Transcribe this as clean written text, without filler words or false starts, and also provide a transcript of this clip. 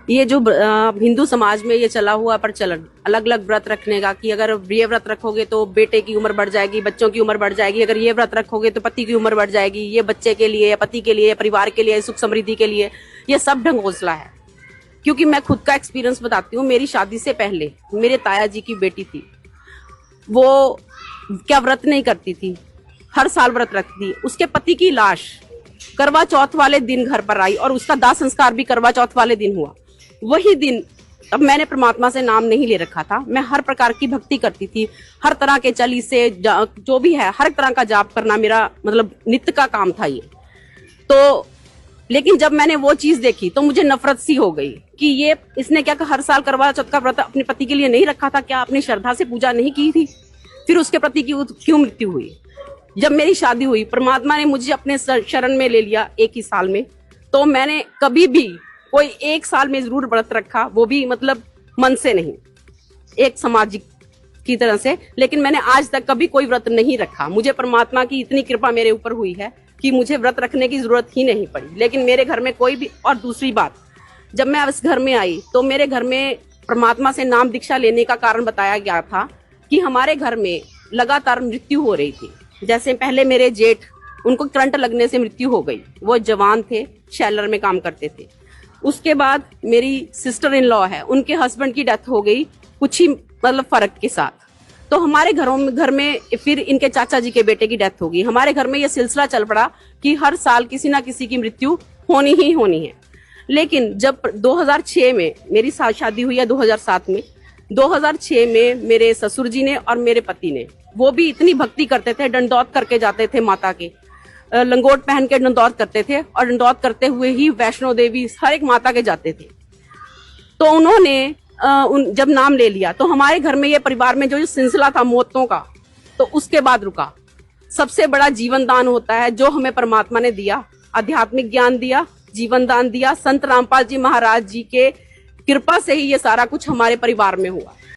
ये जो हिंदू समाज में ये चला हुआ प्रचलन अलग अलग व्रत रखने का, कि अगर ये व्रत रखोगे तो बेटे की उम्र बढ़ जाएगी, बच्चों की उम्र बढ़ जाएगी, अगर ये व्रत रखोगे तो पति की उम्र बढ़ जाएगी, ये बच्चे के लिए, पति के लिए, परिवार के लिए, सुख समृद्धि के लिए, ये सब ढंगोसला है। क्योंकि मैं खुद का एक्सपीरियंस बताती हूँ। मेरी शादी से पहले मेरे ताया जी की बेटी थी, वो क्या व्रत नहीं करती थी, हर साल व्रत रखती। उसके पति की लाश करवा चौथ वाले दिन घर पर आई और उसका दाह संस्कार भी करवा चौथ वाले दिन हुआ। वही दिन, अब मैंने परमात्मा से नाम नहीं ले रखा था, मैं हर प्रकार की भक्ति करती थी, हर तरह के चली से जो भी है हर तरह का जाप करना मेरा मतलब नित्य का काम था ये। तो लेकिन जब मैंने वो चीज देखी तो मुझे नफरत सी हो गई कि ये इसने क्या हर साल करवा चौथ का व्रत अपने पति के लिए नहीं रखा था, क्या अपनी श्रद्धा से पूजा नहीं की थी, फिर उसके प्रति क्यों मृत्यु हुई। जब मेरी शादी हुई, परमात्मा ने मुझे अपने शरण में ले लिया एक ही साल में। तो मैंने कभी भी कोई एक साल में जरूर व्रत रखा, वो भी मतलब मन से नहीं, एक सामाजिक की तरह से, लेकिन मैंने आज तक कभी कोई व्रत नहीं रखा। मुझे परमात्मा की इतनी कृपा मेरे ऊपर हुई है कि मुझे व्रत रखने की जरूरत ही नहीं पड़ी। लेकिन मेरे घर में कोई भी, और दूसरी बात, जब मैं इस घर में आई तो मेरे घर में परमात्मा से नाम दीक्षा लेने का कारण बताया गया था कि हमारे घर में लगातार मृत्यु हो रही थी। जैसे पहले मेरे जेठ, उनको करंट लगने से मृत्यु हो गई, वो जवान थे, शैलर में काम करते थे। उसके बाद मेरी सिस्टर इन लॉ है, उनके हस्बैंड की डेथ हो गई कुछ ही मतलब फर्क के साथ। तो हमारे घर में फिर इनके चाचा जी के बेटे की डेथ हो गई। हमारे घर में ये सिलसिला चल पड़ा कि हर साल किसी ना किसी की मृत्यु होनी ही होनी है। लेकिन जब 2006 में मेरी शादी हुई है, 2007 में, 2006 में मेरे ससुर जी ने और मेरे पति ने, वो भी इतनी भक्ति करते थे, दंडौत करके जाते थे माता के, लंगोट पहन के दंडौत करते थे, और दंडौत करते हुए ही वैष्णो देवी हर एक माता के जाते थे। तो उन्होंने जब नाम ले लिया तो हमारे घर में, ये परिवार में जो सिलसिला था मौतों का, तो उसके बाद रुका। सबसे बड़ा जीवन दान होता है जो हमें परमात्मा ने दिया, आध्यात्मिक ज्ञान दिया, जीवन दान दिया। संत रामपाल जी महाराज जी के कृपा से ही ये सारा कुछ हमारे परिवार में हुआ।